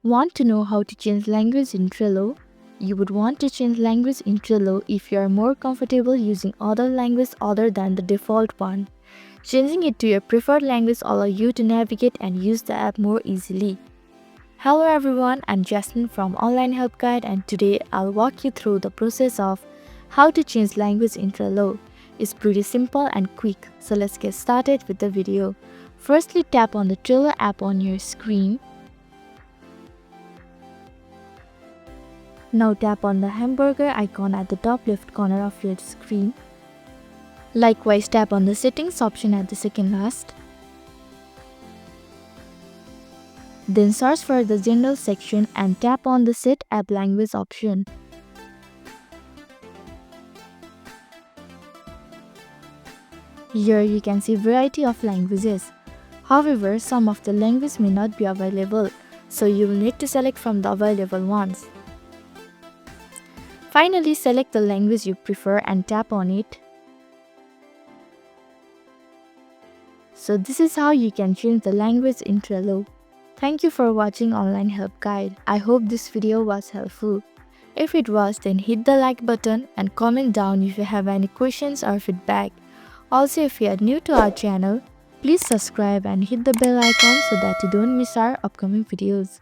Want to know how to change language in Trello? You would want to change language in Trello if you are more comfortable using other language other than the default one. Changing it to your preferred language allows you to navigate and use the app more easily. Hello everyone, I'm Jasmine from Online Help Guide, and today I'll walk you through the process of how to change language in Trello. It's pretty simple and quick, so let's get started with the video. Firstly, tap on the Trello app on your screen. Now tap on the hamburger icon at the top left corner of your screen. Likewise, tap on the settings option at the second last. Then search for the general section and tap on the set app language option. Here you can see variety of languages. However, some of the languages may not be available, so you will need to select from the available ones. Finally, select the language you prefer and tap on it. So this is how you can change the language in Trello. Thank you for watching Online Help Guide. I hope this video was helpful. If it was, then hit the like button and comment down if you have any questions or feedback. Also, if you are new to our channel, please subscribe and hit the bell icon so that you don't miss our upcoming videos.